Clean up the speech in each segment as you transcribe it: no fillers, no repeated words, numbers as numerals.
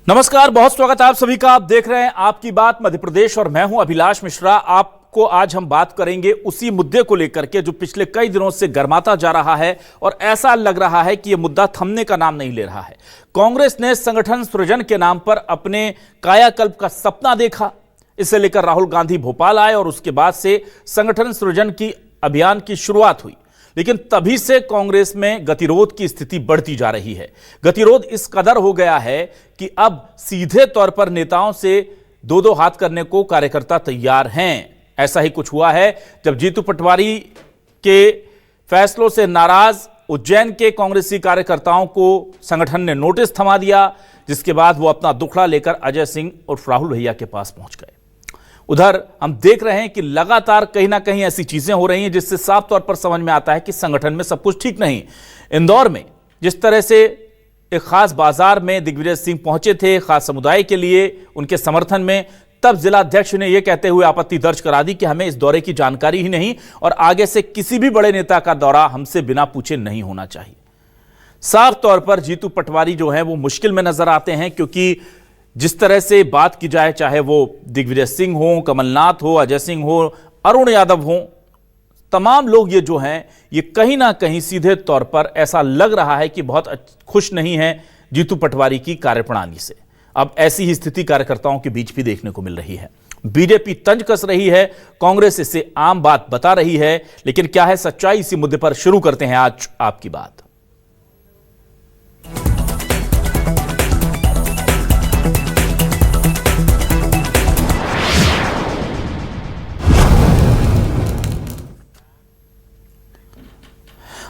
नमस्कार, बहुत स्वागत है आप सभी का। आप देख रहे हैं आपकी बात मध्य प्रदेश और मैं हूं अभिलाष मिश्रा। आपको आज हम बात करेंगे उसी मुद्दे को लेकर के जो पिछले कई दिनों से गर्माता जा रहा है और ऐसा लग रहा है कि यह मुद्दा थमने का नाम नहीं ले रहा है। कांग्रेस ने संगठन सृजन के नाम पर अपने कायाकल्प का सपना देखा। इसे लेकर राहुल गांधी भोपाल आए और उसके बाद से संगठन सृजन की अभियान की शुरुआत हुई, लेकिन तभी से कांग्रेस में गतिरोध की स्थिति बढ़ती जा रही है। गतिरोध इस कदर हो गया है कि अब सीधे तौर पर नेताओं से दो दो हाथ करने को कार्यकर्ता तैयार हैं। ऐसा ही कुछ हुआ है जब जीतू पटवारी के फैसलों से नाराज उज्जैन के कांग्रेसी कार्यकर्ताओं को संगठन ने नोटिस थमा दिया, जिसके बाद वो अपना दुखड़ा लेकर अजय सिंह और राहुल भैया के पास पहुंच गए। उधर हम देख रहे हैं कि लगातार कहीं ना कहीं ऐसी चीजें हो रही हैं जिससे साफ तौर पर समझ में आता है कि संगठन में सब कुछ ठीक नहीं। इंदौर में जिस तरह से एक खास बाजार में दिग्विजय सिंह पहुंचे थे खास समुदाय के लिए उनके समर्थन में, तब जिला अध्यक्ष ने यह कहते हुए आपत्ति दर्ज करा दी कि हमें इस दौरे की जानकारी ही नहीं और आगे से किसी भी बड़े नेता का दौरा हमसे बिना पूछे नहीं होना चाहिए। साफ तौर पर जीतू पटवारी जो है वो मुश्किल में नजर आते हैं, क्योंकि जिस तरह से बात की जाए, चाहे वो दिग्विजय सिंह हो, कमलनाथ हो, अजय सिंह हो, अरुण यादव हो, तमाम लोग ये जो हैं ये कहीं ना कहीं सीधे तौर पर ऐसा लग रहा है कि बहुत खुश नहीं है जीतू पटवारी की कार्यप्रणाली से। अब ऐसी ही स्थिति कार्यकर्ताओं के बीच भी देखने को मिल रही है। बीजेपी तंज कस रही है, कांग्रेस इसे आम बात बता रही है, लेकिन क्या है सच्चाई, इसी मुद्दे पर शुरू करते हैं आज आपकी बात।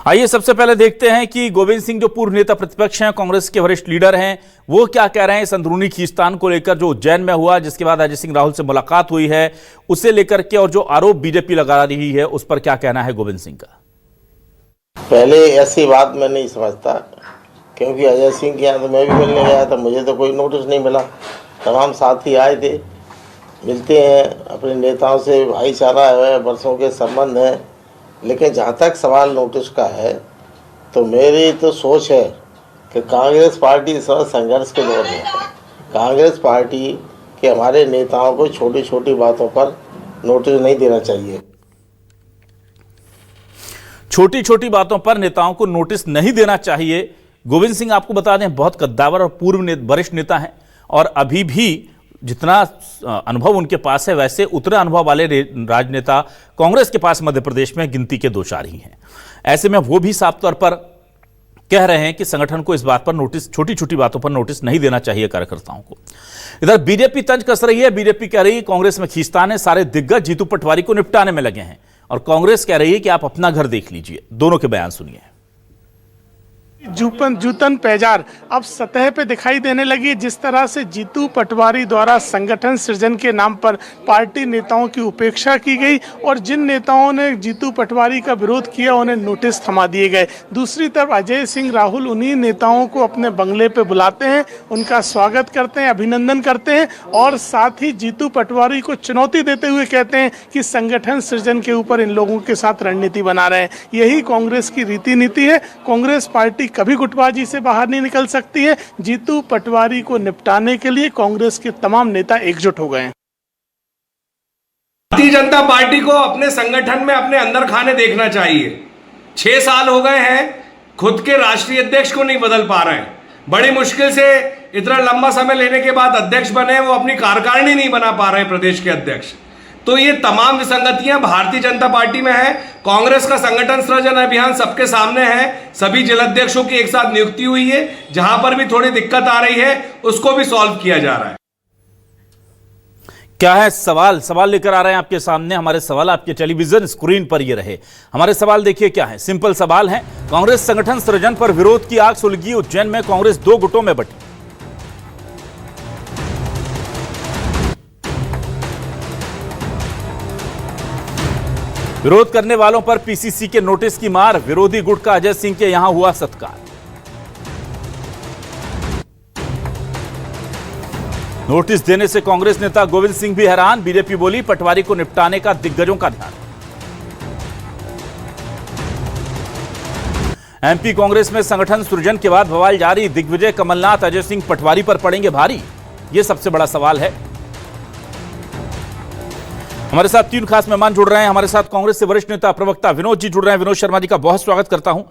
आइए सबसे पहले देखते हैं कि गोविंद सिंह जो पूर्व नेता प्रतिपक्ष हैं, कांग्रेस के वरिष्ठ लीडर हैं, वो क्या कह रहे हैं इस अंदरूनी खींचतान को लेकर जो उज्जैन में हुआ, जिसके बाद अजय सिंह राहुल से मुलाकात हुई है, उसे लेकर के और जो आरोप बीजेपी लगा रही है उस पर क्या कहना है गोविंद सिंह का। पहले ऐसी बात मैं नहीं समझता, क्योंकि अजय सिंह के यहाँ तो मैं भी मिलने गया था, मुझे तो कोई नोटिस नहीं मिला। तमाम साथी आए थे, मिलते हैं, अपने नेताओं से भाईचारा है, वर्षों के संबंध हैं। लेकिन जहाँ तक सवाल नोटिस का है तो मेरी तो सोच है कि कांग्रेस पार्टी इस वक्त संघर्ष के दौर में है। कांग्रेस पार्टी के हमारे नेताओं को छोटी छोटी बातों पर नोटिस नहीं देना चाहिए। छोटी छोटी बातों पर नेताओं को नोटिस नहीं देना चाहिए। गोविंद सिंह आपको बता दें बहुत कद्दावर और पूर्व वरिष्ठ नेता हैं और अभी भी जितना अनुभव उनके पास है वैसे उतना अनुभव वाले राजनेता कांग्रेस के पास मध्य प्रदेश में गिनती के दो चार ही हैं। ऐसे में वो भी साफ तौर पर कह रहे हैं कि संगठन को इस बात पर नोटिस, छोटी छोटी बातों पर नोटिस नहीं देना चाहिए कार्यकर्ताओं को। इधर बीजेपी तंज कस रही है। बीजेपी कह रही है कांग्रेस में खींचतान है, सारे दिग्गज जीतू पटवारी को निपटाने में लगे हैं, और कांग्रेस कह रही है कि आप अपना घर देख लीजिए। दोनों के बयान सुनिए। जूतन पैजार अब सतह पे दिखाई देने लगी। जिस तरह से जीतू पटवारी द्वारा संगठन सृजन के नाम पर पार्टी नेताओं की उपेक्षा की गई और जिन नेताओं ने जीतू पटवारी का विरोध किया उन्हें नोटिस थमा दिए गए। दूसरी तरफ अजय सिंह राहुल उन्हीं नेताओं को अपने बंगले पे बुलाते हैं, उनका स्वागत करते हैं, अभिनंदन करते हैं और साथ ही जीतू पटवारी को चुनौती देते हुए कहते हैं कि संगठन सृजन के ऊपर इन लोगों के साथ रणनीति बना रहे हैं। यही कांग्रेस की रीति नीति है। कांग्रेस पार्टी कभी गुटबाजी से बाहर नहीं निकल सकती है। जीतू पटवारी को निपटाने के लिए कांग्रेस के तमाम नेता एकजुट हो गए हैं। भारतीय जनता पार्टी को अपने संगठन में अपने अंदर खाने देखना चाहिए। 6 साल हो गए हैं, खुद के राष्ट्रीय अध्यक्ष को नहीं बदल पा रहे हैं। बड़ी मुश्किल से इतना लंबा समय लेने के बाद अध्यक्ष बने, वो अपनी कार्यकारिणी नहीं बना पा रहे हैं प्रदेश के अध्यक्ष। तो ये तमाम विसंगतियां भारतीय जनता पार्टी में है। कांग्रेस का संगठन सृजन अभियान सबके सामने है। सभी जिलाध्यक्षों की एक साथ नियुक्ति हुई है। जहां पर भी थोड़ी दिक्कत आ रही है उसको भी सॉल्व किया जा रहा है। क्या है सवाल लेकर आ रहे हैं आपके सामने। हमारे सवाल आपके टेलीविजन स्क्रीन पर ये रहे। हमारे सवाल देखिए क्या है, सिंपल सवाल है। कांग्रेस संगठन सृजन पर विरोध की आग सुलगी। उज्जैन में कांग्रेस 2 गुटों में बटी। विरोध करने वालों पर पीसीसी के नोटिस की मार। विरोधी गुट का अजय सिंह के यहां हुआ सत्कार। नोटिस देने से कांग्रेस नेता गोविंद सिंह भी हैरान। बीजेपी बोली पटवारी को निपटाने का दिग्गजों का ध्यान। एमपी कांग्रेस में संगठन सृजन के बाद बवाल जारी। दिग्विजय, कमलनाथ, अजय सिंह पटवारी पर पड़ेंगे भारी, यह सबसे बड़ा सवाल है। हमारे साथ तीन खास मेहमान जुड़ रहे हैं। हमारे साथ कांग्रेस से वरिष्ठ नेता प्रवक्ता विनोद जी जुड़ रहे हैं। विनोद शर्मा जी का बहुत स्वागत करता हूं।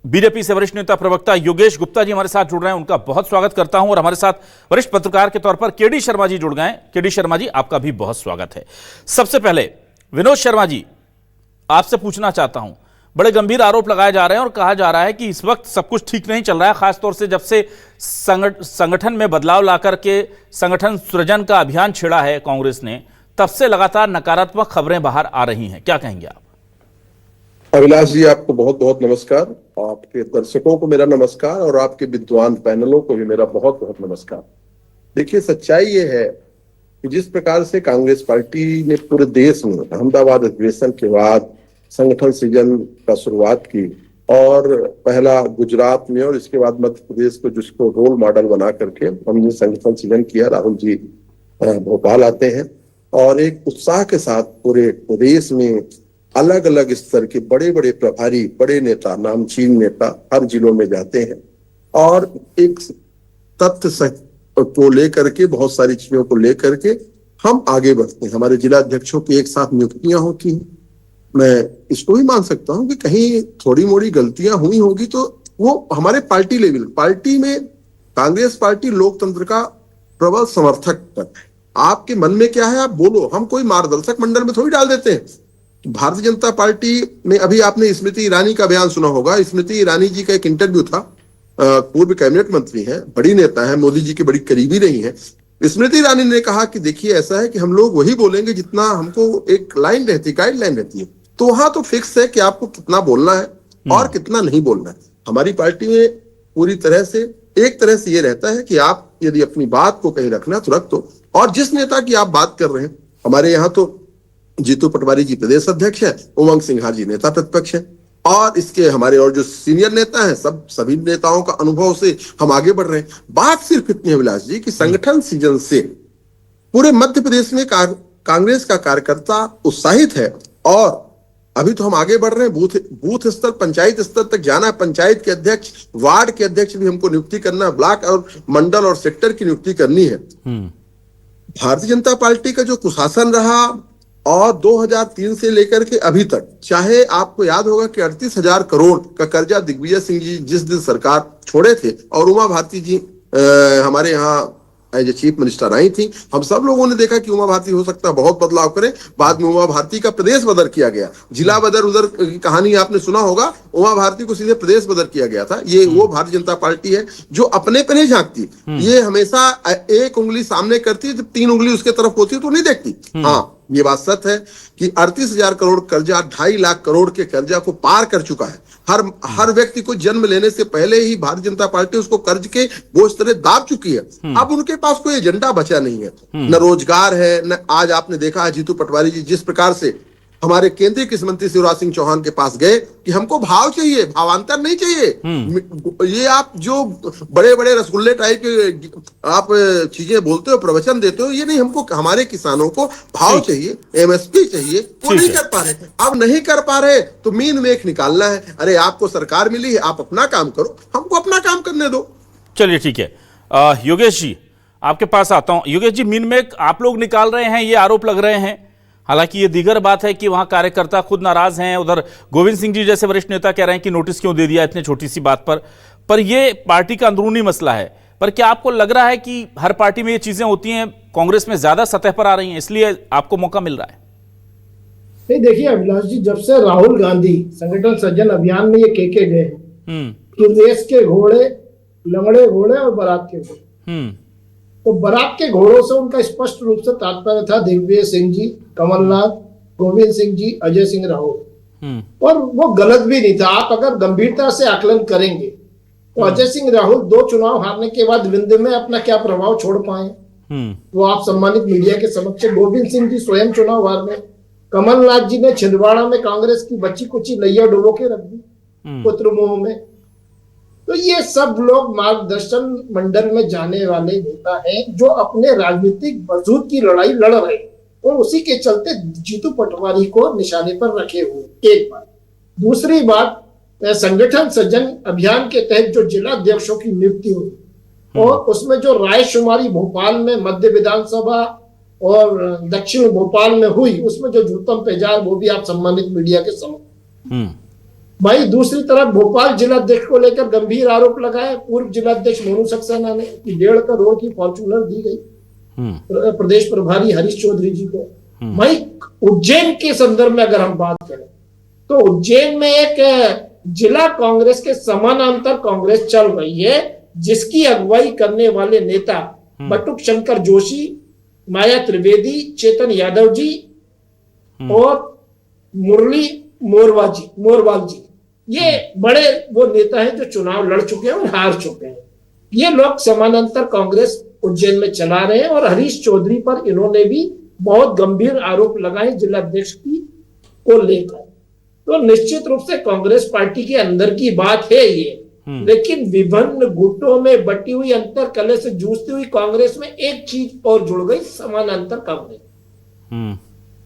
बीजेपी से वरिष्ठ नेता प्रवक्ता योगेश गुप्ता जी हमारे साथ जुड़ रहे हैं, उनका बहुत स्वागत करता हूं। और हमारे साथ वरिष्ठ पत्रकार के तौर पर केडी शर्मा जी जुड़ गए हैं। केडी शर्मा जी, आपका भी बहुत स्वागत है। सबसे पहले विनोद शर्मा जी, आपसे पूछना चाहता हूं, बड़े गंभीर आरोप लगाए जा रहे हैं और कहा जा रहा है कि इस वक्त सब कुछ ठीक नहीं चल रहा है, खासतौर से जब से संगठन में बदलाव लाकर के संगठन सृजन का अभियान छेड़ा है कांग्रेस ने, तब से लगातार नकारात्मक खबरें बाहर आ रही हैं। क्या कहेंगे आप? अभिलाष जी, आपको बहुत बहुत नमस्कार। आपके दर्शकों को मेरा नमस्कार और आपके विद्वान पैनलों को भी मेरा बहुत बहुत नमस्कार। देखिए, सच्चाई ये है कि जिस प्रकार से कांग्रेस पार्टी ने पूरे देश में अहमदाबाद अधिवेशन के बाद संगठन सृजन का शुरुआत की और पहला गुजरात में और इसके बाद मध्य प्रदेश को जिसको रोल मॉडल बना करके हमने संगठन सृजन किया। राहुल जी भोपाल आते हैं और एक उत्साह के साथ पूरे प्रदेश में अलग अलग स्तर के बड़े बड़े प्रभारी, बड़े नेता, नामचीन नेता हर जिलों में जाते हैं और एक तथ्य को लेकर के, बहुत सारी चीजों को लेकर के हम आगे बढ़ते हैं। हमारे जिला अध्यक्षों की एक साथ नियुक्तियां होती हैं। मैं इसको भी मान सकता हूं कि कहीं थोड़ी मोड़ी गलतियां हुई होगी तो वो हमारे पार्टी लेवल, पार्टी में कांग्रेस पार्टी लोकतंत्र का प्रबल समर्थक है। आपके मन में क्या है आप बोलो, हम कोई मार्गदर्शक मंडल में थोड़ी डाल देते हैं। भारतीय जनता पार्टी में अभी आपने स्मृति ईरानी का बयान सुना होगा। स्मृति ईरानी जी का एक इंटरव्यू था, पूर्व कैबिनेट मंत्री हैं, बड़ी नेता है, मोदी जी की बड़ी करीबी रही है। स्मृति ईरानी ने कहा कि देखिए ऐसा है कि हम लोग वही बोलेंगे जितना हमको एक लाइन रहती है, गाइडलाइन रहती है। तो वहां तो फिक्स है कि आपको कितना बोलना है और कितना नहीं बोलना है। हमारी पार्टी में पूरी तरह से एक तरह से ये रहता है कि आप यदि अपनी बात को कहीं रखना तो रख दो। और जिस नेता की आप बात कर रहे हैं, हमारे यहाँ तो जीतू पटवारी जी प्रदेश अध्यक्ष है, उमंग सिन्हा जी नेता प्रतिपक्ष है और इसके हमारे और जो सीनियर नेता हैं सभी नेताओं का अनुभव से हम आगे बढ़ रहे हैं। बात सिर्फ इतनी है अभिलाष जी कि संगठन सृजन से पूरे मध्य प्रदेश में कांग्रेस का कार्यकर्ता उत्साहित है और अभी तो हम आगे बढ़ रहे हैं। बूथ स्तर, पंचायत स्तर तक जाना है। पंचायत के अध्यक्ष, वार्ड के अध्यक्ष भी हमको नियुक्ति करना है, ब्लॉक और मंडल और सेक्टर की नियुक्ति करनी है। भारतीय जनता पार्टी का जो कुशासन रहा और 2003 से लेकर के अभी तक, चाहे आपको याद होगा कि 38,000 करोड़ का कर्जा दिग्विजय सिंह जी जिस दिन सरकार छोड़े थे और उमा भारती जी हमारे यहाँ एज चीफ मिनिस्टर आई थी, हम सब लोगों ने देखा कि उमा भारती हो सकता है बहुत बदलाव करे। बाद में उमा भारती का प्रदेश बदर किया गया, जिला बदर उधर की कहानी आपने सुना होगा। उमा भारती को सीधे प्रदेश बदर किया गया था। ये वो भारतीय जनता पार्टी है जो अपने पे नहीं झांकती, ये हमेशा एक उंगली सामने करती है, जब 3 उंगली उसके तरफ होती है तो नहीं देखती। हाँ, ये बात सच है कि 38,000 करोड़ कर्जा 2.5 लाख करोड़ के कर्जा को पार कर चुका है। हर व्यक्ति को जन्म लेने से पहले ही भारतीय जनता पार्टी उसको कर्ज के बोझ तले दाब चुकी है। अब उनके पास कोई एजेंडा बचा नहीं है, न रोजगार है, न आज आपने देखा है जीतू पटवारी जी जिस प्रकार से हमारे केंद्रीय कृषि मंत्री शिवराज सिंह चौहान के पास गए कि हमको भाव चाहिए, भावांतर नहीं चाहिए। ये आप जो बड़े बड़े रसगुल्ले टाइप के आप चीजें बोलते हो, प्रवचन देते हो, ये नहीं, हमको हमारे किसानों को भाव चाहिए, एमएसपी चाहिए, वो नहीं कर पा रहे। अब नहीं कर पा रहे तो मीन मेख निकालना है। अरे आपको सरकार मिली है, आप अपना काम करो, हमको अपना काम करने दो। चलिए ठीक है, योगेश जी आपके पास आता हूं। योगेश जी, मीन मेख आप लोग निकाल रहे हैं, ये आरोप लग रहे हैं। हालांकि ये दीगर बात है कि वहां कार्यकर्ता खुद नाराज हैं। उधर गोविंद सिंह जी जैसे वरिष्ठ नेता कह रहे हैं कि नोटिस क्यों दे दिया इतनी छोटी सी बात पर ये पार्टी का अंदरूनी मसला है। पर क्या आपको लग रहा है कि हर पार्टी में ये चीजें होती हैं, कांग्रेस में ज्यादा सतह पर आ रही हैं, इसलिए आपको मौका मिल रहा है? नहीं, देखिए अभिलाष जी, जब से राहुल गांधी संगठन सृजन अभियान में ये के गए कि देश के घोड़े, लंगड़े घोड़े और बारात के घोड़े, तो बारात के घोड़ों से उनका स्पष्ट रूप से तात्पर्य था दिग्विजय सिंह जी, कमलनाथ, गोविंद सिंह जी, अजय सिंह राहुल। और वो गलत भी नहीं था। आप अगर गंभीरता से आकलन करेंगे तो अजय सिंह राहुल 2 चुनाव हारने के बाद विंध्य में अपना क्या प्रभाव छोड़ पाए, वो आप सम्मानित मीडिया के समक्ष। गोविंद सिंह जी स्वयं चुनाव हार गए। कमलनाथ जी ने छिंदवाड़ा में कांग्रेस की बच्ची कुची नैया डुबो के रख दी पुत्र मुंह में। तो ये सब लोग मार्गदर्शन मंडल में जाने वाले नेता हैं जो अपने राजनीतिक वजूद की लड़ाई लड़ रहे हैं और उसी के चलते जीतू पटवारी को निशाने पर रखे हुए। एक बात। दूसरी बात, संगठन सृजन अभियान के तहत जो जिला अध्यक्षों की नियुक्ति हुई और उसमें जो रायशुमारी भोपाल में मध्य विधानसभा और दक्षिण भोपाल में हुई, उसमें जो जूतम पेजार वो भी आप सम्मानित मीडिया के समझ। भाई दूसरी तरफ भोपाल जिलाध्यक्ष को लेकर गंभीर आरोप लगाए पूर्व जिलाध्यक्ष मोनू सक्सेना ने कि 1.5 करोड़ की फॉर्च्यूनर दी गई प्रदेश प्रभारी हरीश चौधरी जी को। भाई उज्जैन के संदर्भ में अगर हम बात करें तो उज्जैन में एक जिला कांग्रेस के समानांतर कांग्रेस चल रही है, जिसकी अगुवाई करने वाले नेता बटुक शंकर जोशी, माया त्रिवेदी, चेतन यादव जी और मुरली मोरवाल जी, ये बड़े वो नेता हैं जो चुनाव लड़ चुके हैं और हार चुके हैं। ये लोग समानांतर कांग्रेस उज्जैन में चला रहे हैं और हरीश चौधरी पर इन्होंने भी बहुत गंभीर आरोप लगाए जिला अध्यक्ष की को लेकर। तो निश्चित रूप से कांग्रेस पार्टी के अंदर की बात है ये, लेकिन विभिन्न गुटों में बटी हुई अंतर कलह से जूझती हुई कांग्रेस में एक चीज और जुड़ गई, समानांतर कांग्रेस।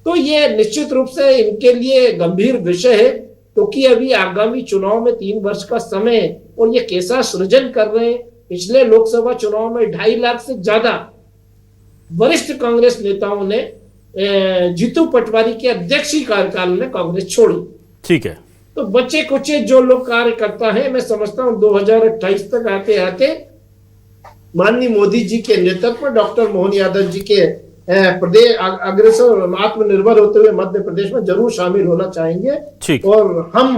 तो ये निश्चित रूप से इनके लिए गंभीर विषय है, क्योंकि अभी आगामी चुनाव में 3 वर्ष का समय है और ये कैसा सृजन कर रहे हैं। पिछले लोकसभा चुनाव में 2.5 लाख से ज्यादा वरिष्ठ कांग्रेस नेताओं ने जीतू पटवारी के अध्यक्षीय कार्यकाल में कांग्रेस छोड़ी। ठीक है, तो बच्चे कुचे जो लोग कार्यकर्ता हैं, मैं समझता हूं 2028 तक आते आते माननीय मोदी जी के नेतृत्व में डॉक्टर मोहन यादव जी के प्रदेश अग्रसर आत्मनिर्भर होते हुए मध्य प्रदेश में जरूर शामिल होना चाहेंगे। और हम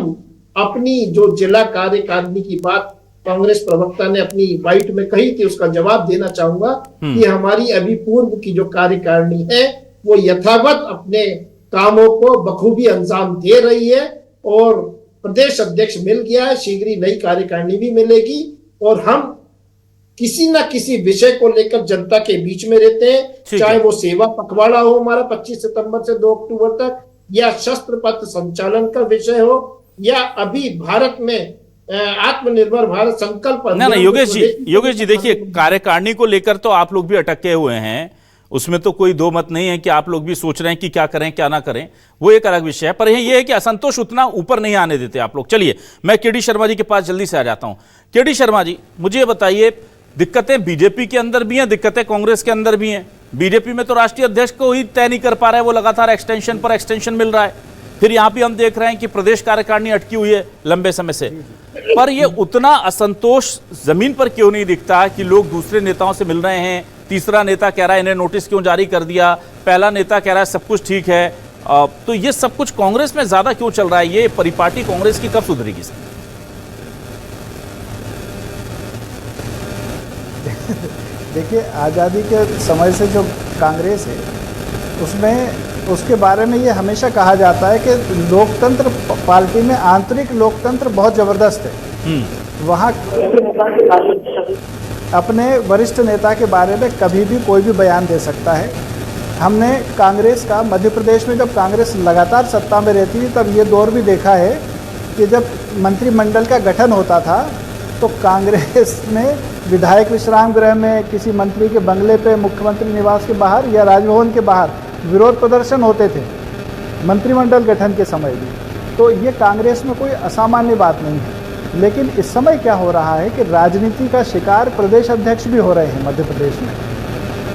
अपनी जो जिला कार्यकारिणी की बात कांग्रेस प्रवक्ता ने अपनी बाइट में कही थी, उसका जवाब देना चाहूंगा कि हमारी अभी पूर्व की जो कार्यकारिणी है वो यथावत अपने कामों को बखूबी अंजाम दे रही है और प्रदेश अध्यक्ष मिल गया है, शीघ्र ही नई कार्यकारिणी भी मिलेगी और हम किसी ना किसी विषय को लेकर जनता के बीच में रहते हैं, चाहे वो सेवा पखवाड़ा हो हमारा 25 सितंबर से 2 अक्टूबर तक, या शस्त्र पथ संचालन का विषय हो, या अभी भारत में आत्मनिर्भर भारत संकल्प। ना योगेश जी देखिए, कार्यकारिणी को लेकर तो आप लोग भी अटके हुए हैं, उसमें तो कोई दो मत नहीं है कि आप लोग भी सोच रहे हैं कि क्या करें क्या ना करें, वो एक अलग विषय है। पर ये है कि असंतोष उतना ऊपर नहीं आने देते आप लोग। चलिए मैं केडी शर्मा जी के पास जल्दी से आ जाता हूं। केडी शर्मा जी, मुझे बताइए, दिक्कतें बीजेपी के अंदर भी हैं, दिक्कतें कांग्रेस के अंदर भी हैं। बीजेपी में तो राष्ट्रीय अध्यक्ष को ही तय नहीं कर पा रहा है, वो लगातार एक्सटेंशन पर एक्सटेंशन मिल रहा है। फिर यहां भी हम देख रहे हैं कि प्रदेश कार्यकारिणी अटकी हुई है लंबे समय से। पर ये उतना असंतोष जमीन पर क्यों नहीं दिखता कि लोग दूसरे नेताओं से मिल रहे हैं? तीसरा नेता कह रहा है इन्हें नोटिस क्यों जारी कर दिया, पहला नेता कह रहा है सब कुछ ठीक है, तो ये सब कुछ कांग्रेस में ज्यादा क्यों चल रहा है? ये परिपाटी कांग्रेस की कब सुधरेगी सर? देखिए, आज़ादी के समय से जो कांग्रेस है उसमें उसके बारे में ये हमेशा कहा जाता है कि लोकतंत्र पार्टी में आंतरिक लोकतंत्र बहुत ज़बरदस्त है। वहाँ अपने वरिष्ठ नेता के बारे में कभी भी कोई भी बयान दे सकता है। हमने कांग्रेस का मध्य प्रदेश में जब कांग्रेस लगातार सत्ता में रहती थी तब ये दौर भी देखा है कि जब मंत्रिमंडल का गठन होता था तो कांग्रेस में विधायक विश्राम गृह में, किसी मंत्री के बंगले पे, मुख्यमंत्री निवास के बाहर या राजभवन के बाहर विरोध प्रदर्शन होते थे मंत्रिमंडल गठन के समय भी। तो ये कांग्रेस में कोई असामान्य बात नहीं है। लेकिन इस समय क्या हो रहा है कि राजनीति का शिकार प्रदेश अध्यक्ष भी हो रहे हैं मध्य प्रदेश में।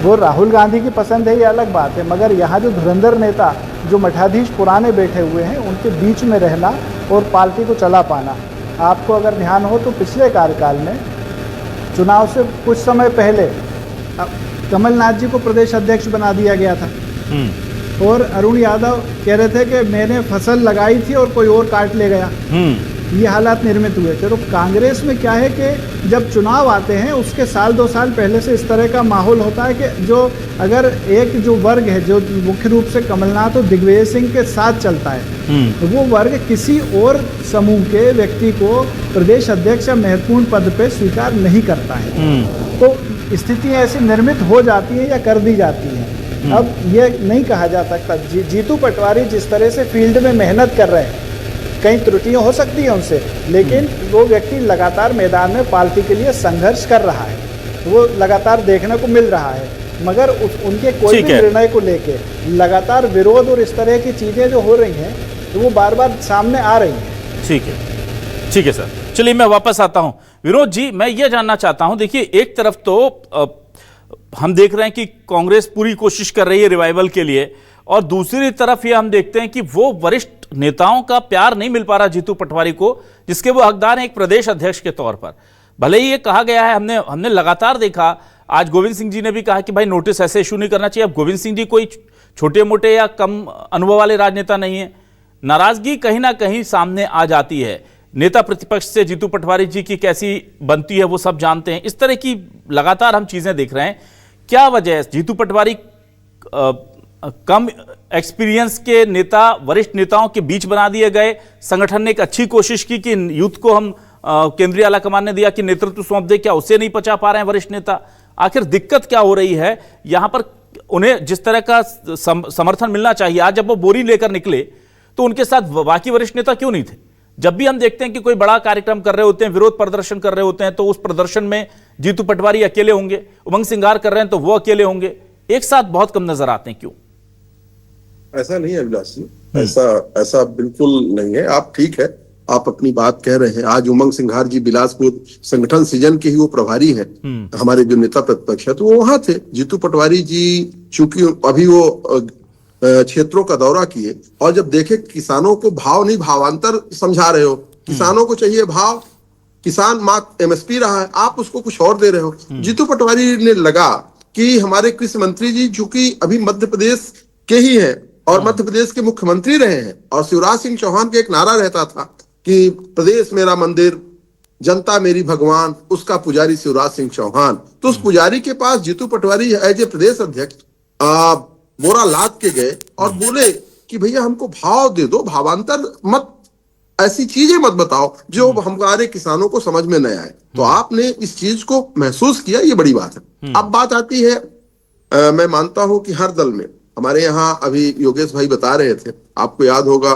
वो राहुल गांधी की पसंद है, ये अलग बात है, मगर यहाँ जो धुरंधर नेता, जो मठाधीश पुराने बैठे हुए हैं, उनके बीच में रहना और पार्टी को चला पाना। आपको अगर ध्यान हो तो पिछले कार्यकाल में चुनाव से कुछ समय पहले कमलनाथ जी को प्रदेश अध्यक्ष बना दिया गया था और अरुण यादव कह रहे थे कि मैंने फसल लगाई थी और कोई और काट ले गया। ये हालात निर्मित हुए थे। तो कांग्रेस में क्या है कि जब चुनाव आते हैं उसके 1-2 साल पहले से इस तरह का माहौल होता है कि जो अगर एक जो वर्ग है जो मुख्य रूप से कमलनाथ और दिग्विजय सिंह के साथ चलता है तो वो वर्ग किसी और समूह के व्यक्ति को प्रदेश अध्यक्ष या महत्वपूर्ण पद पे स्वीकार नहीं करता है। तो स्थितियाँ ऐसी निर्मित हो जाती है या कर दी जाती हैं। अब ये नहीं कहा जा सकता। जीतू पटवारी जिस तरह से फील्ड में मेहनत कर रहे हैं, कई त्रुटियां हो सकती हैं उनसे, लेकिन वो व्यक्ति लगातार मैदान में पार्टी के लिए संघर्ष कर रहा है, वो लगातार देखने को मिल रहा है। मगर उनके कोई भी निर्णय को लेके लगातार विरोध और इस तरह की चीज़ें जो हो रही हैं तो वो बार बार सामने आ रही हैं। ठीक है, ठीक है सर, चलिए मैं वापस आता हूं। विनोद जी, मैं ये जानना चाहता हूं, देखिए एक तरफ तो हम देख रहे हैं कि कांग्रेस पूरी कोशिश कर रही है रिवाइवल के लिए, और दूसरी तरफ ये हम देखते हैं कि वो वरिष्ठ नेताओं का प्यार नहीं मिल पा रहा जीतू पटवारी को, जिसके वो हकदार हैं एक प्रदेश अध्यक्ष के तौर पर। भले ही ये कहा गया है, हमने लगातार देखा, आज गोविंद सिंह जी ने भी कहा कि भाई नोटिस ऐसे इशू नहीं करना चाहिए। अब गोविंद सिंह जी कोई छोटे मोटे या कम अनुभव वाले राजनेता नहीं है, नाराजगी कहीं ना कहीं सामने आ जाती है। नेता प्रतिपक्ष से जीतू पटवारी जी की कैसी बनती है वो सब जानते हैं। इस तरह की लगातार हम चीजें देख रहे हैं। क्या वजह है जीतू पटवारी कम एक्सपीरियंस के नेता वरिष्ठ नेताओं के बीच बना दिए गए? संगठन ने एक अच्छी कोशिश की कि यूथ को हम केंद्रीय आला कमान ने दिया कि नेतृत्व सौंप दे, क्या उसे नहीं पचा पा रहे हैं वरिष्ठ नेता? आखिर दिक्कत क्या हो रही है यहां पर? उन्हें जिस तरह का समर्थन मिलना चाहिए, आज जब वो बोरी लेकर निकले तो उनके साथ बाकी वरिष्ठ नेता क्यों नहीं थे? जब भी हम देखते हैं कि कोई बड़ा कार्यक्रम कर रहे होते हैं, विरोध प्रदर्शन कर रहे होते हैं, तो उस प्रदर्शन में जीतू पटवारी अकेले होंगे, उमंग सिंघार कर रहे हैं तो वो अकेले होंगे, एक साथ बहुत कम नजर आते हैं, क्यों? ऐसा नहीं है अभिलाष जी, ऐसा बिल्कुल नहीं है। आप ठीक है, आप अपनी बात कह रहे हैं। आज उमंग सिंघार जी बिलासपुर संगठन सृजन के ही वो प्रभारी हैं, हमारे जो नेता प्रतिपक्ष है, तो वो वहां थे। जीतू पटवारी जी चूंकि अभी वो क्षेत्रों का दौरा किए, और जब देखे किसानों को भाव नहीं भावांतर समझा रहे हो, किसानों को चाहिए भाव, किसान मार्क एमएसपी रहा है, आप उसको कुछ और दे रहे हो। जीतू पटवारी ने लगा कि हमारे कृषि मंत्री जी चूंकि अभी मध्य प्रदेश के ही हैं और मध्य प्रदेश के मुख्यमंत्री रहे हैं, और शिवराज सिंह चौहान का एक नारा रहता था कि प्रदेश मेरा मंदिर, जनता मेरी भगवान, उसका पुजारी शिवराज सिंह चौहान। तो उस पुजारी के पास जीतू पटवारी एज ए प्रदेश अध्यक्ष बोरा लाद के गए और बोले कि भैया हमको भाव दे दो, भावांतर मत, ऐसी चीजें मत बताओ जो हमारे किसानों को समझ में न आए। तो आपने इस चीज को महसूस किया, ये बड़ी बात है। अब बात आती है, मैं मानता हूं कि हर दल में, हमारे यहाँ अभी योगेश भाई बता रहे थे, आपको याद होगा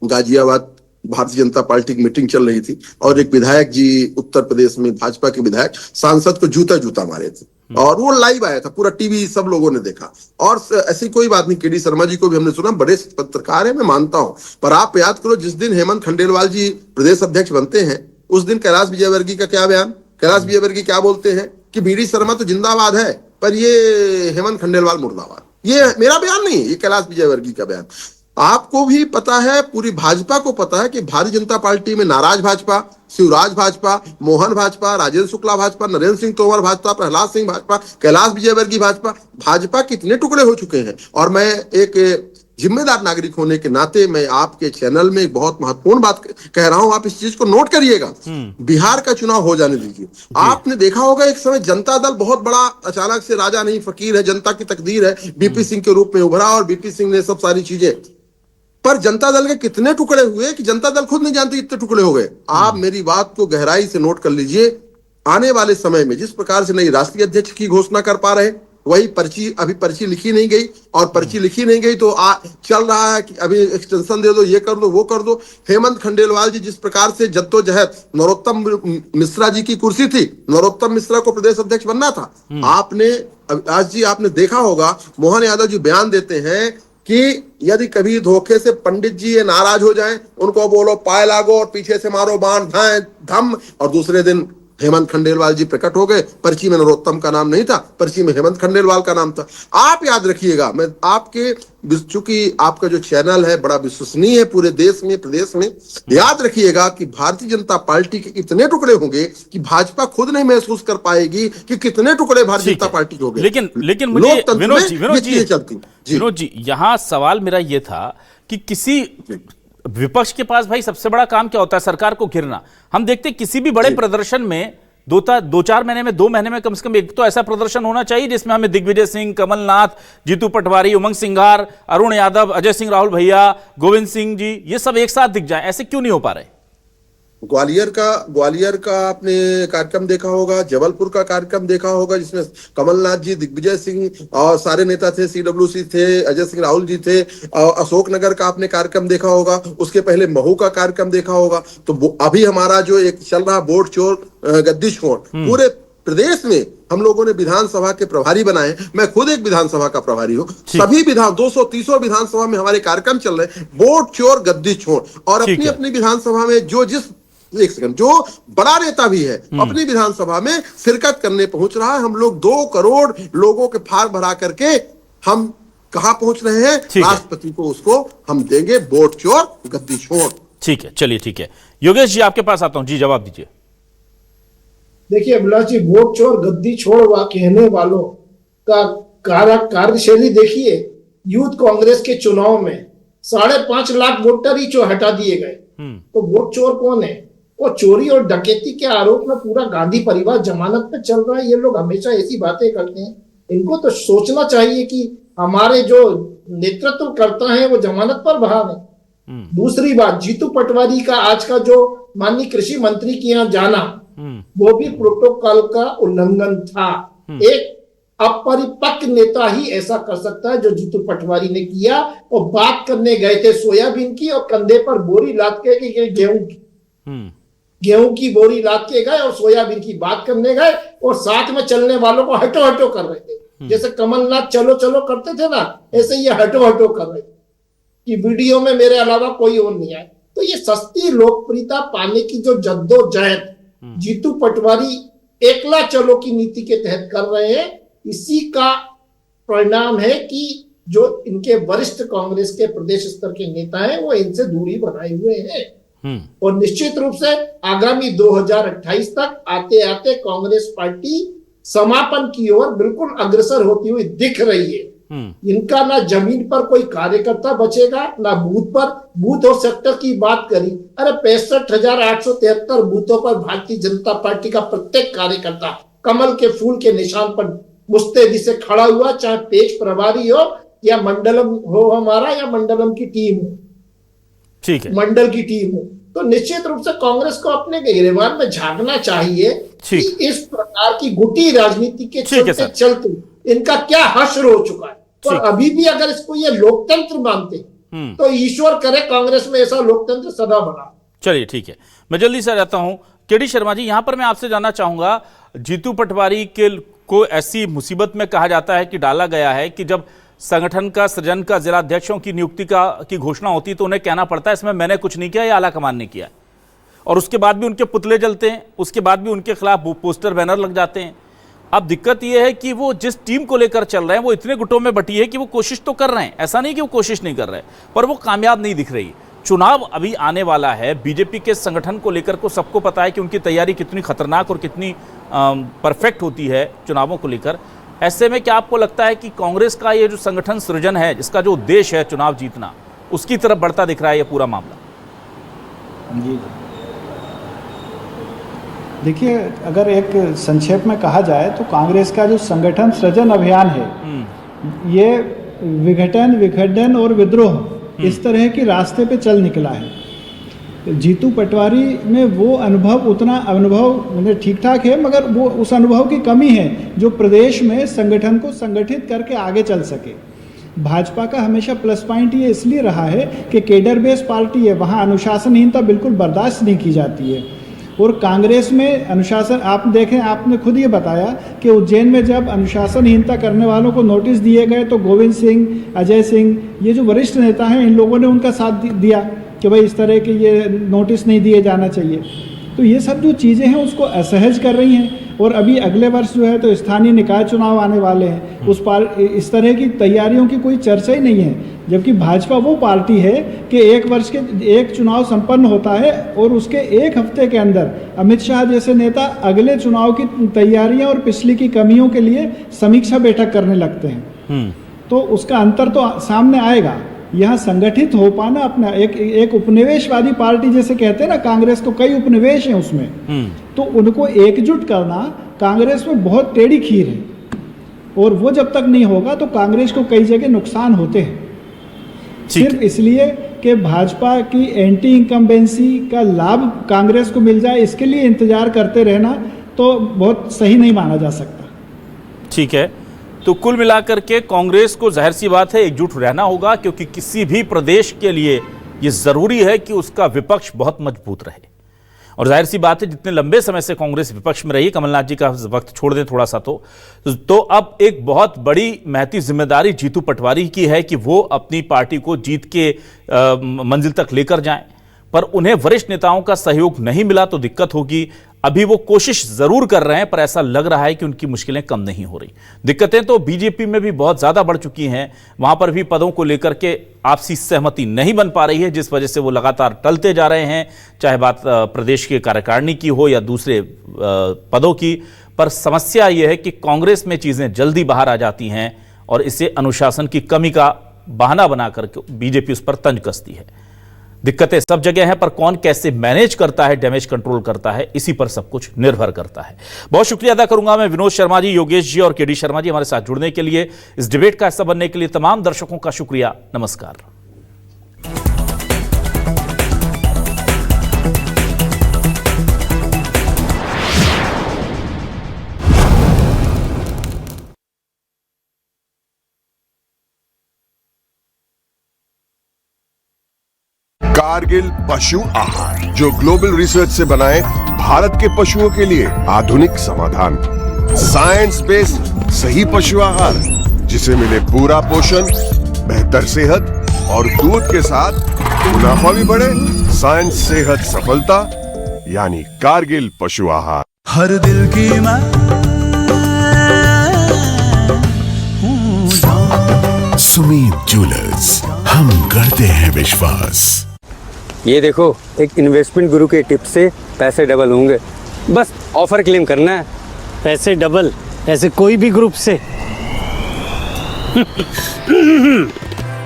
गाजियाबाद भारतीय जनता पार्टी की मीटिंग चल रही थी और एक विधायक जी उत्तर प्रदेश में भाजपा के विधायक सांसद को जूता मारे थे, और वो लाइव आया था, पूरा टीवी सब लोगों ने देखा। और ऐसी कोई बात नहीं, केडी शर्मा जी को भी हमने सुना, बड़े पत्रकार है, मैं मानता हूं, पर आप याद करो जिस दिन हेमंत खंडेलवाल जी प्रदेश अध्यक्ष बनते हैं, उस दिन कैलाश विजयवर्गीय का क्या बयान, कैलाश विजयवर्गीय क्या बोलते हैं कि बीडी शर्मा तो जिंदाबाद है पर ये हेमंत खंडेलवाल मुर्दाबाद। ये मेरा बयान नहीं है, ये कैलाश विजयवर्गीय का बयान। आपको भी पता है, पूरी भाजपा को पता है कि भारतीय जनता पार्टी में नाराज भाजपा, शिवराज भाजपा, मोहन भाजपा, राजेंद्र शुक्ला भाजपा, नरेंद्र सिंह तोमर भाजपा, प्रहलाद सिंह भाजपा, कैलाश विजयवर्गीय भाजपा कितने टुकड़े हो चुके हैं। और मैं एक जिम्मेदार नागरिक होने के नाते मैं आपके चैनल में एक बहुत महत्वपूर्ण बात कह रहा हूं, आप इस चीज को नोट करिएगा। बिहार का चुनाव हो जाने दीजिए। आपने देखा होगा एक समय जनता दल बहुत बड़ा, अचानक से राजा नहीं फकीर है, जनता की तकदीर है, बीपी सिंह के रूप में उभरा और बीपी सिंह ने सब सारी चीजें, पर जनता दल के कितने टुकड़े हुए कि जनता दल खुद नहीं जानती कितने टुकड़े हो गए। आप मेरी बात को गहराई से नोट कर लीजिए। आने वाले समय में जिस प्रकार से नई राष्ट्रीय अध्यक्ष की घोषणा कर पा रहे, वही अभी पर्ची लिखी नहीं गई, और पर्ची लिखी नहीं गई तो चल रहा है कि अभी एक्सटेंशन दे दो, ये कर दो, वो कर दो। हेमंत खंडेलवाल जी जिस प्रकार से जद्दोजहद, नरोत्तम मिश्रा जी की कुर्सी थी, नरोत्तम मिश्रा को प्रदेश अध्यक्ष बनना था। आपने आज जी आपने देखा होगा, मोहन यादव जी बयान देते हैं कि यदि कभी धोखे से पंडित जी ये नाराज हो जाएं, उनको बोलो पाए लागो और पीछे से मारो बाण धम, और दूसरे दिन हेमंत खंडेलवाल जी प्रकट हो गए। पर्ची में नरोत्तम का नाम नहीं था, पर्ची में हेमंत खंडेलवाल का नाम था। आप याद रखिएगा, मैं आपके, चूंकि आपका जो चैनल है बड़ा विश्वसनीय है पूरे देश में, प्रदेश में, याद रखिएगा कि भारतीय जनता पार्टी के इतने टुकड़े होंगे कि भाजपा खुद नहीं महसूस कर पाएगी कि कितने टुकड़े भारतीय जनता पार्टी के हो गए। लेकिन मुझे विनोद जी यहां सवाल मेरा यह था कि किसी विपक्ष के पास भाई सबसे बड़ा काम क्या होता है? सरकार को घिरना। हम देखते किसी भी बड़े प्रदर्शन में 2 महीने में 2 महीने में कम से कम एक तो ऐसा प्रदर्शन होना चाहिए जिसमें हमें दिग्विजय सिंह, कमलनाथ, जीतू पटवारी, उमंग सिंघार, अरुण यादव, अजय सिंह राहुल भैया, गोविंद सिंह जी, ये सब एक साथ दिख जाए। ऐसे क्यों नहीं हो पा रहे? ग्वालियर का आपने कार्यक्रम देखा होगा, जबलपुर का कार्यक्रम देखा होगा जिसमें कमलनाथ जी, दिग्विजय सिंह और सारे नेता थे, सीडब्ल्यूसी थे, अजय सिंह राहुल जी थे, और अशोकनगर का आपने कार्यक्रम देखा होगा, उसके पहले महू का कार्यक्रम देखा होगा। तो अभी हमारा जो एक चल रहा वोट चोर गद्दी छोड़, पूरे प्रदेश में हम लोगों ने विधानसभा के प्रभारी बनाए। मैं खुद एक विधानसभा का प्रभारी हूँ। सभी 230 विधानसभा में हमारे कार्यक्रम चल रहे हैं, वोट चोर गद्दी छोड़, और अपनी अपनी विधानसभा में जो जिस एक सेकंड, जो बड़ा नेता भी है अपनी विधानसभा में शिरकत करने पहुंच रहा है। हम लोग 2 करोड़ लोगों के फार्म भरा करके हम कहां पहुंच रहे हैं? राष्ट्रपति को उसको हम देंगे वोट चोर गद्दी छोड़। ठीक है, चलिए ठीक है। योगेश जी आपके पास आता हूं, जी जवाब दीजिए। देखिए अभिलाष जी, वोट चोर गद्दी छोड़ कहने वालों का कार्यशैली देखिए। यूथ कांग्रेस के चुनाव में 5.5 लाख वोटर ही हटा दिए गए। तो वोट चोर कौन है? वो चोरी और डकैती के आरोप में पूरा गांधी परिवार जमानत पे चल रहा है। ये लोग हमेशा ऐसी बातें करते हैं। इनको तो सोचना चाहिए कि हमारे जो नेतृत्व करता है वो जमानत पर बाहर है। दूसरी बात, जीतू पटवारी का आज का जो माननीय कृषि मंत्री के यहाँ जाना, वो भी प्रोटोकॉल का उल्लंघन था। एक अपरिपक्व नेता ही ऐसा कर सकता है जो जीतू पटवारी ने किया। और बात करने गए थे सोयाबीन की और कंधे पर बोरी लाद के गेहूं की बोरी लाद के गए और सोयाबीन की बात करने गए और साथ में चलने वालों को हटो हटो कर रहे थे। जैसे कमलनाथ चलो चलो करते थे ना, ऐसे ये हटो हटो कर रहे थे कि वीडियो में मेरे अलावा कोई और नहीं आए। तो ये सस्ती लोकप्रियता पाने की जो जद्दोजहद जीतू पटवारी एकला चलो की नीति के तहत कर रहे हैं, इसी का परिणाम है कि जो इनके वरिष्ठ कांग्रेस के प्रदेश स्तर के नेता हैं वो इनसे दूरी बनाए हुए हैं। और निश्चित रूप से आगामी 2028 तक आते आते कांग्रेस पार्टी समापन की ओर बिल्कुल अग्रसर होती हुई दिख रही है। इनका ना जमीन पर कोई कार्यकर्ता बचेगा, ना बूथ और सेक्टर की बात करी। अरे 65,873 बूथों पर भारतीय जनता पार्टी का प्रत्येक कार्यकर्ता कमल के फूल के निशान पर मुस्तैदी से खड़ा हुआ, चाहे पेज प्रभारी हो या मंडलम हो हमारा, या मंडलम की टीम हो, ठीक है, मंडल की टीम हो। तो निश्चित रूप से कांग्रेस को अपने गिरबान में झांकना चाहिए कि इस प्रकार की गुटी राजनीति के चलते इनका क्या हश्र हो चुका है। और अभी भी अगर इसको ये लोकतंत्र मानते तो ईश्वर करे कांग्रेस में ऐसा लोकतंत्र सदा बना। चलिए ठीक है, मैं जल्दी से जाता हूं। केडी शर्मा जी, यहां पर मैं आपसे जानना चाहूंगा, जीतू पटवारी को ऐसी मुसीबत में कहा जाता है कि डाला गया है कि जब संगठन का सृजन का जिला अध्यक्षों की नियुक्ति की घोषणा होती तो उन्हें कहना पड़ता है इसमें मैंने कुछ नहीं किया, या आला कमान ने किया। और उसके बाद भी उनके पुतले जलते हैं, उसके बाद भी उनके खिलाफ पोस्टर बैनर लग जाते हैं। अब दिक्कत यह है कि वो जिस टीम को लेकर चल रहे हैं वो इतने गुटों में बटी है कि वो कोशिश तो कर रहे हैं, ऐसा नहीं कि वो कोशिश नहीं कर रहे, पर वो कामयाब नहीं दिख रही। चुनाव अभी आने वाला है, बीजेपी के संगठन को लेकर को सबको पता है कि उनकी तैयारी कितनी खतरनाक और कितनी परफेक्ट होती है चुनावों को लेकर। ऐसे में क्या आपको लगता है कि कांग्रेस का ये जो संगठन सृजन है, जिसका जो उद्देश्य है चुनाव जीतना, उसकी तरफ बढ़ता दिख रहा है ये पूरा मामला? जी देखिए, अगर एक संक्षेप में कहा जाए तो कांग्रेस का जो संगठन सृजन अभियान है, ये विघटन और विद्रोह इस तरह के रास्ते पे चल निकला है। जीतू पटवारी में वो उतना अनुभव ठीक ठाक है, मगर वो उस अनुभव की कमी है जो प्रदेश में संगठन को संगठित करके आगे चल सके। भाजपा का हमेशा प्लस पॉइंट ये इसलिए रहा है कि केडर बेस्ड पार्टी है, वहाँ अनुशासनहीनता बिल्कुल बर्दाश्त नहीं की जाती है। और कांग्रेस में अनुशासन, आप देखें, आपने खुद ये बताया कि उज्जैन में जब अनुशासनहीनता करने वालों को नोटिस दिए गए तो गोविंद सिंह, अजय सिंह, ये जो वरिष्ठ नेता हैं, इन लोगों ने उनका साथ दिया कि भाई इस तरह के ये नोटिस नहीं दिए जाना चाहिए। तो ये सब जो चीज़ें हैं उसको असहज कर रही हैं। और अभी अगले वर्ष जो है तो स्थानीय निकाय चुनाव आने वाले हैं, इस तरह की तैयारियों की कोई चर्चा ही नहीं है। जबकि भाजपा वो पार्टी है कि एक वर्ष के एक चुनाव संपन्न होता है और उसके एक हफ्ते के अंदर अमित शाह जैसे नेता अगले चुनाव की तैयारियां और पिछली की कमियों के लिए समीक्षा बैठक करने लगते हैं। तो उसका अंतर तो सामने आएगा। यहाँ संगठित हो पाना, अपना एक उपनिवेशवादी पार्टी जैसे कहते हैं ना, कांग्रेस को कई उपनिवेश हैं उसमें, तो उनको एकजुट करना कांग्रेस में बहुत टेढ़ी खीर है। और वो जब तक नहीं होगा तो कांग्रेस को कई जगह नुकसान होते हैं, सिर्फ इसलिए कि भाजपा की एंटी इनकम्बेंसी का लाभ कांग्रेस को मिल जाए, इसके लिए इंतजार करते रहना तो बहुत सही नहीं माना जा सकता। ठीक है, तो कुल मिलाकर के कांग्रेस को जाहिर सी बात है एकजुट रहना होगा, क्योंकि किसी भी प्रदेश के लिए ये जरूरी है कि उसका विपक्ष बहुत मजबूत रहे। और जाहिर सी बात है जितने लंबे समय से कांग्रेस विपक्ष में रही, कमलनाथ जी का वक्त छोड़ दें थोड़ा सा, तो अब एक बहुत बड़ी महती जिम्मेदारी जीतू पटवारी की है कि वो अपनी पार्टी को जीत के मंजिल तक लेकर जाएं। पर उन्हें वरिष्ठ नेताओं का सहयोग नहीं मिला तो दिक्कत होगी। अभी वो कोशिश जरूर कर रहे हैं, पर ऐसा लग रहा है कि उनकी मुश्किलें कम नहीं हो रही। दिक्कतें तो बीजेपी में भी बहुत ज्यादा बढ़ चुकी हैं। वहां पर भी पदों को लेकर के आपसी सहमति नहीं बन पा रही है, जिस वजह से वो लगातार टलते जा रहे हैं, चाहे बात प्रदेश के कार्यकारिणी की हो या दूसरे पदों की। पर समस्या यह है कि कांग्रेस में चीजें जल्दी बाहर आ जाती हैं और इसे अनुशासन की कमी का बहाना बनाकर बीजेपी उस पर तंज कसती है। दिक्कतें सब जगह हैं, पर कौन कैसे मैनेज करता है, डैमेज कंट्रोल करता है, इसी पर सब कुछ निर्भर करता है। बहुत शुक्रिया अदा करूंगा मैं विनोद शर्मा जी, योगेश जी और केडी शर्मा जी हमारे साथ जुड़ने के लिए, इस डिबेट का हिस्सा बनने के लिए। तमाम दर्शकों का शुक्रिया। नमस्कार। कारगिल पशु आहार, जो ग्लोबल रिसर्च से बनाए भारत के पशुओं के लिए आधुनिक समाधान। साइंस बेस्ड सही पशु आहार, जिसे मिले पूरा पोषण, बेहतर सेहत और दूध के साथ मुनाफा भी बढ़े। साइंस सेहत सफलता यानी कारगिल पशु आहार। हर दिल की मैं सुमीत ज्वेलर्स, हम करते हैं विश्वास। ये देखो, एक इन्वेस्टमेंट गुरु के टिप से पैसे डबल होंगे। बस ऑफर क्लेम करना है। पैसे डबल ऐसे कोई भी ग्रुप से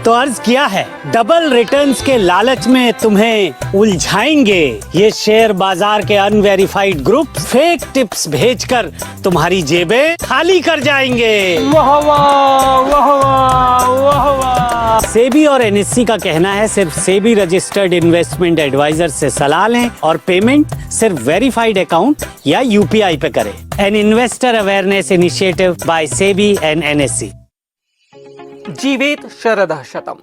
तो अर्ज किया है, डबल रिटर्न्स के लालच में तुम्हें उलझाएंगे ये शेयर बाजार के अनवेरिफाइड ग्रुप। फेक टिप्स भेजकर तुम्हारी जेबें खाली कर जाएंगे। वाह वाह वाह वाह वाह वाह। सेबी और एनएससी का कहना है सिर्फ सेबी रजिस्टर्ड इन्वेस्टमेंट एडवाइजर से सलाह लें और पेमेंट सिर्फ वेरीफाइड अकाउंट या यूपीआई पे करें। An investor awareness initiative by SEBI and NSC. जीवेत शरदः शतम।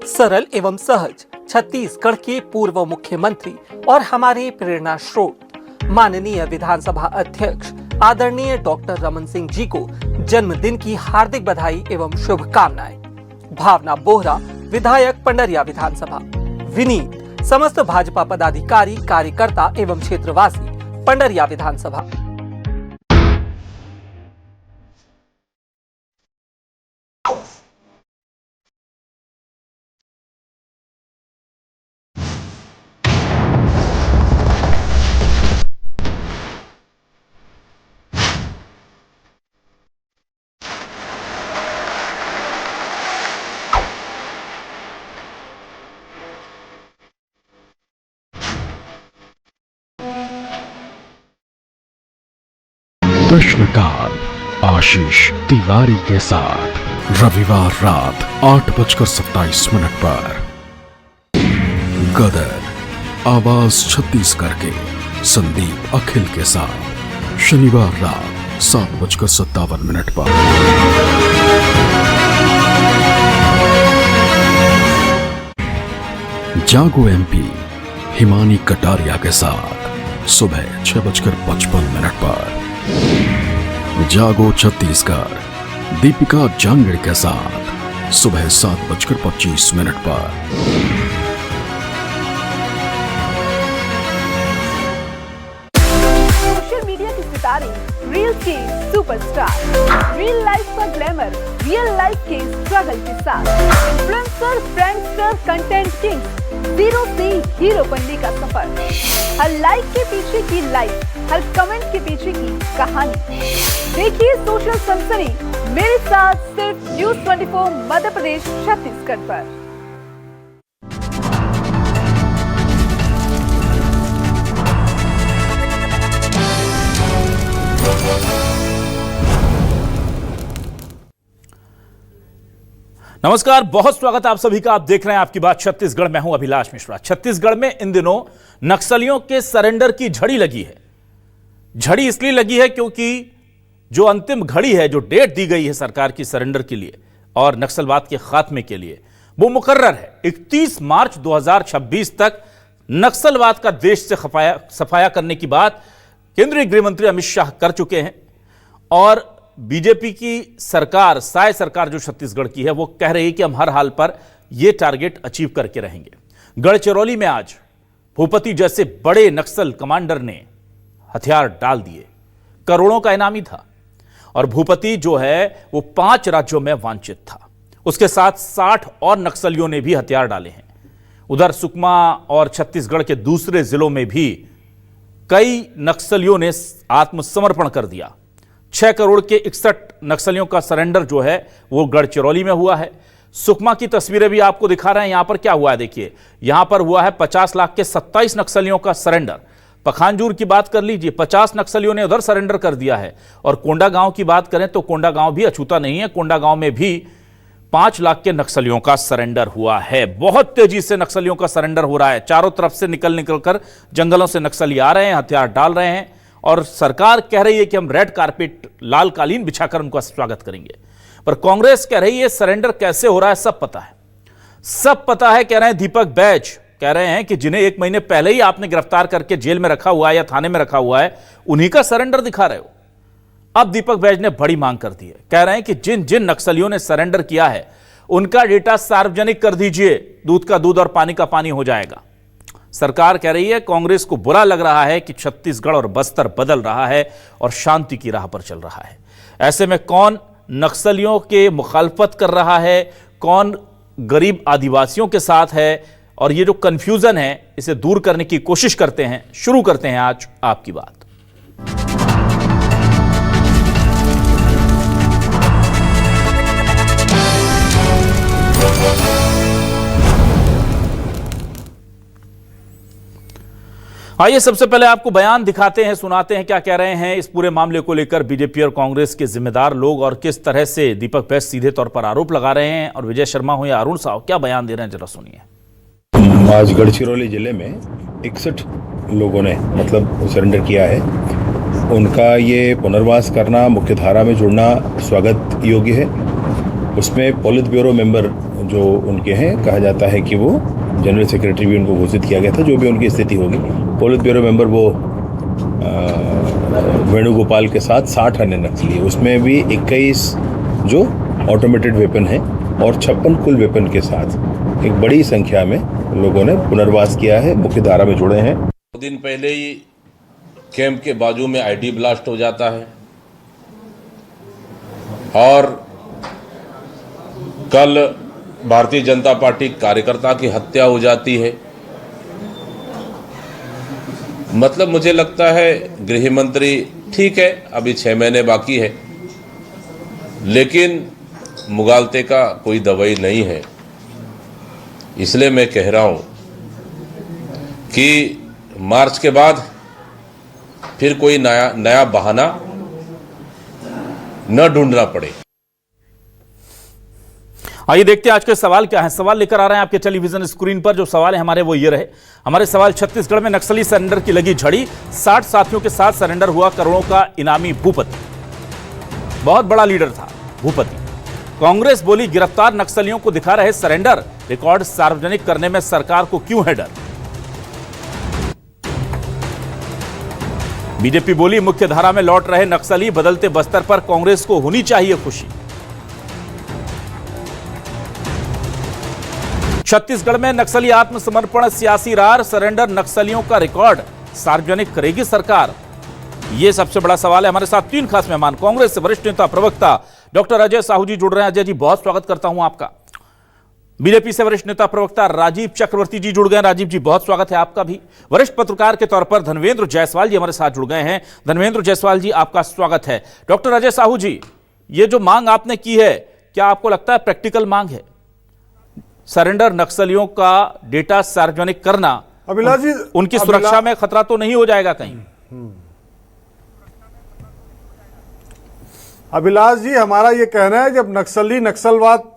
सरल एवं सहज छत्तीसगढ़ के पूर्व मुख्यमंत्री और हमारे प्रेरणा स्रोत माननीय विधानसभा अध्यक्ष आदरणीय डॉक्टर रमन सिंह जी को जन्मदिन की हार्दिक बधाई एवं शुभकामनाएं। भावना बोहरा, विधायक पंडरिया विधानसभा। विनीत समस्त भाजपा पदाधिकारी, कार्यकर्ता एवं क्षेत्रवासी पंडरिया विधानसभा। प्रश्नकाल आशीष तिवारी के साथ रविवार रात 8:27 पर गदर आवाज छत्तीसगढ़ के संदीप अखिल के साथ शनिवार रात 7:57 पर। जागो एमपी हिमानी कटारिया के साथ सुबह 6:55 पर। जागो छत्तीसगढ़ दीपिका जांगड़ के साथ सुबह 7:25 पर। सोशल मीडिया के सितारे, रील के सुपरस्टार, रियल लाइफ का ग्लैमर, रियल लाइफ के स्ट्रगल के साथ इन्फ्लुएंसर, फ्रेंडस्टर, कंटेंट किंग, जीरो से हीरो बनने का सफर। हर लाइक के पीछे की लाइफ, हर कमेंट के पीछे की कहानी। देखिए सोशल सनसनी मेरे साथ सिर्फ न्यूज़ 24 मध्य प्रदेश छत्तीसगढ़ पर। नमस्कार, बहुत स्वागत आप सभी का। आप देख रहे हैं आपकी बात छत्तीसगढ़। मैं हूं अभिलाष मिश्रा। छत्तीसगढ़ में इन दिनों नक्सलियों के सरेंडर की झड़ी लगी है। झड़ी इसलिए लगी है क्योंकि जो अंतिम घड़ी है, जो डेट दी गई है सरकार की सरेंडर के लिए और नक्सलवाद के खात्मे के लिए, वो मुकर्रर है 31 मार्च 2026 तक। नक्सलवाद का देश से सफाया करने की बात केंद्रीय गृह मंत्री अमित शाह कर चुके हैं और बीजेपी की सरकार, साय सरकार जो छत्तीसगढ़ की है, वो कह रही है कि हम हर हाल पर यह टारगेट अचीव करके रहेंगे। गढ़चिरौली में आज भूपति जैसे बड़े नक्सल कमांडर ने हथियार डाल दिए। करोड़ों का इनामी था और भूपति जो है वो 5 राज्यों में वांछित था। उसके साथ 60 और नक्सलियों ने भी हथियार डाले हैं। उधर सुकमा और छत्तीसगढ़ के दूसरे जिलों में भी कई नक्सलियों ने आत्मसमर्पण कर दिया। 6 करोड़ के 61 नक्सलियों का सरेंडर जो है वो गढ़चिरौली में हुआ है। सुकमा की तस्वीरें भी आपको दिखा रहे हैं। यहां पर क्या हुआ है देखिए, यहां पर हुआ है 50 लाख के 27 नक्सलियों का सरेंडर। पखानजूर की बात कर लीजिए, 50 नक्सलियों ने उधर सरेंडर कर दिया है। और कोंडागांव की बात करें तो कोंडागांव भी अछूता नहीं है। कोंडागांव में भी 5 लाख के नक्सलियों का सरेंडर हुआ है। बहुत तेजी से नक्सलियों का सरेंडर हो रहा है। चारों तरफ से निकल कर जंगलों से नक्सली आ रहे हैं, हथियार डाल रहे हैं और सरकार कह रही है कि हम रेड कारपेट, लाल कालीन बिछाकर उनका स्वागत करेंगे। पर कांग्रेस कह रही है सरेंडर कैसे हो रहा है सब पता है, सब पता है। कह रहे हैं दीपक बैज कह रहे हैं कि जिन्हें 1 महीने पहले ही आपने गिरफ्तार करके जेल में रखा हुआ है या थाने में रखा हुआ है, उन्हीं का सरेंडर दिखा रहे हो। अब दीपक बैज ने बड़ी मांग कर दी है। कह रहे हैं कि जिन जिन नक्सलियों ने सरेंडर किया है उनका डेटा सार्वजनिक कर दीजिए, दूध का दूध और पानी का पानी हो जाएगा। सरकार कह रही है कांग्रेस को बुरा लग रहा है कि छत्तीसगढ़ और बस्तर बदल रहा है और शांति की राह पर चल रहा है। ऐसे में कौन नक्सलियों के मुखालफत कर रहा है, कौन गरीब आदिवासियों के साथ है, और ये जो कंफ्यूजन है इसे दूर करने की कोशिश करते हैं। शुरू करते हैं आज आपकी बात। आइए सबसे पहले आपको बयान दिखाते हैं, सुनाते हैं क्या कह रहे हैं इस पूरे मामले को लेकर बीजेपी और कांग्रेस के जिम्मेदार लोग और किस तरह से दीपक बैज सीधे तौर पर आरोप लगा रहे हैं। और विजय शर्मा हो या अरुण साहु क्या बयान दे रहे हैं, जरा सुनिए। आज गढ़चिरौली जिले में 61 लोगों ने मतलब सरेंडर किया है। उनका ये पुनर्वास करना, मुख्य धारा में जुड़ना स्वागत योग्य है। उसमें पॉलिट ब्यूरो मेंबर जो उनके हैं, कहा जाता है कि वो जनरल सेक्रेटरी भी उनको घोषित किया गया था, जो भी उनकी स्थिति होगी। पॉलिट ब्यूरो मेंबर वो वेणुगोपाल के साथ 60 अन्य नक्सली, उसमें भी 21 जो ऑटोमेटेड वेपन है और 56 कुल वेपन के साथ एक बड़ी संख्या में लोगों ने पुनर्वास किया है, मुख्य धारा में जुड़े हैं। 2 दिन पहले ही कैंप के बाजू में आईडी ब्लास्ट हो जाता है और कल भारतीय जनता पार्टी कार्यकर्ता की हत्या हो जाती है। मतलब मुझे लगता है गृह मंत्री ठीक है, अभी 6 महीने बाकी है, लेकिन मुगालते का कोई दवाई नहीं है। इसलिए मैं कह रहा हूं कि मार्च के बाद फिर कोई नया बहाना न ढूंढना पड़े। आइए देखते हैं आज के सवाल क्या है। सवाल लेकर आ रहे हैं आपके टेलीविजन स्क्रीन पर। जो सवाल है हमारे वो ये रहे। हमारे सवाल, छत्तीसगढ़ में नक्सली सरेंडर की लगी झड़ी, 60 साथियों के साथ सरेंडर हुआ करोड़ों का इनामी भूपति। बहुत बड़ा लीडर था भूपति। कांग्रेस बोली गिरफ्तार नक्सलियों को दिखा रहे सरेंडर, रिकॉर्ड सार्वजनिक करने में सरकार को क्यों है डर। बीजेपी बोली मुख्य धारा में लौट रहे नक्सली, बदलते बस्तर पर कांग्रेस को होनी चाहिए खुशी। छत्तीसगढ़ में नक्सली आत्मसमर्पण, सियासी रार, सरेंडर नक्सलियों का रिकॉर्ड सार्वजनिक करेगी सरकार। यह सबसे बड़ा सवाल है। हमारे साथ 3 खास मेहमान, कांग्रेस से वरिष्ठ नेता प्रवक्ता डॉक्टर अजय साहू जी जुड़ रहे हैं। अजय जी बहुत स्वागत करता हूं आपका। बीजेपी से वरिष्ठ नेता प्रवक्ता राजीव चक्रवर्ती जी जुड़ गए। राजीव जी बहुत स्वागत है आपका भी। वरिष्ठ पत्रकार के तौर पर धनवेंद्र जायसवाल जी हमारे साथ जुड़ गए हैं। धनवेंद्र जायसवाल जी आपका स्वागत है। डॉक्टर अजय साहू जी, ये जो मांग आपने की है, क्या आपको लगता है प्रैक्टिकल मांग है? सरेंडर नक्सलियों का डेटा सार्वजनिक करना, अभिलाष जी, उनकी सुरक्षा में खतरा तो नहीं हो जाएगा कहीं? अभिलाष जी, हमारा ये कहना है, जब नक्सली नक्सलवाद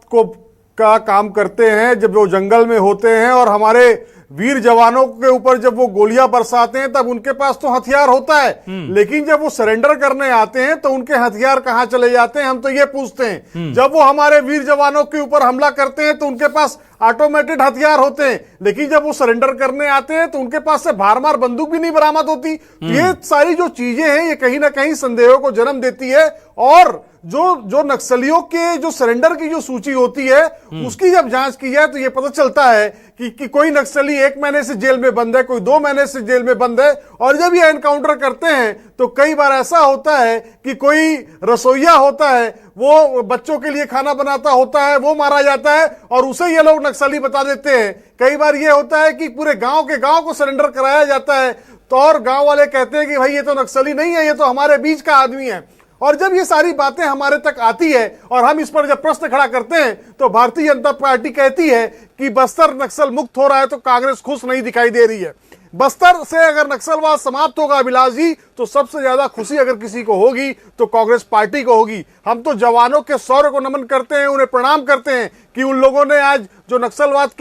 का काम करते हैं, जब वो जंगल में होते हैं और हमारे वीर जवानों के ऊपर जब वो गोलियां बरसाते हैं, तब उनके पास तो हथियार होता है, लेकिन जब वो सरेंडर करने आते हैं तो उनके हथियार कहां चले जाते हैं, हम तो ये पूछते हैं। जब वो हमारे वीर जवानों के ऊपर हमला करते हैं तो उनके पास ऑटोमेटेड हथियार होते हैं, लेकिन जब वो सरेंडर करने आते हैं तो उनके पास से भारमार बंदूक भी नहीं बरामद होती। तो ये सारी जो चीजें हैं ये कहीं ना कहीं संदेहों को जन्म देती है। और जो नक्सलियों के जो सरेंडर की जो सूची होती है उसकी जब जांच की जाए तो ये पता चलता है कि कोई नक्सली 1 महीने से जेल में बंद है, कोई 2 महीने से जेल में बंद है। और जब ये एनकाउंटर करते हैं तो कई बार ऐसा होता है कि कोई रसोइया होता है, वो बच्चों के लिए खाना बनाता होता है, वो मारा जाता है और उसे ये लोग नक्सली बता देते हैं। कई बार ये होता है कि पूरे गांव के गांव को सरेंडर कराया जाता है तो और गांव वाले कहते हैं कि भाई ये तो नक्सली नहीं है, ये तो हमारे बीच का आदमी है। और जब ये सारी बातें हमारे तक आती है और हम इस पर जब प्रश्न खड़ा करते हैं तो भारतीय जनता पार्टी कहती है कि बस्तर नक्सल मुक्त हो रहा है तो कांग्रेस खुश नहीं दिखाई दे रही है। बस्तर से अगर नक्सलवाद समाप्त होगा अभिलाष जी तो सबसे ज्यादा खुशी अगर किसी को होगी तो कांग्रेस पार्टी को होगी। हम तो जवानों के शौर्य को नमन करते हैं, उन्हें प्रणाम करते हैं कि उन लोगों ने आज जो नक्सलवाद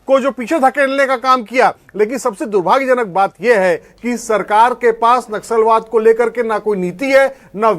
को जो पीछे धकेलने का काम किया। लेकिन सबसे दुर्भाग्यजनक बात यह है कि सरकार के पास नक्सलवाद को लेकर के ना कोई नीति है, ना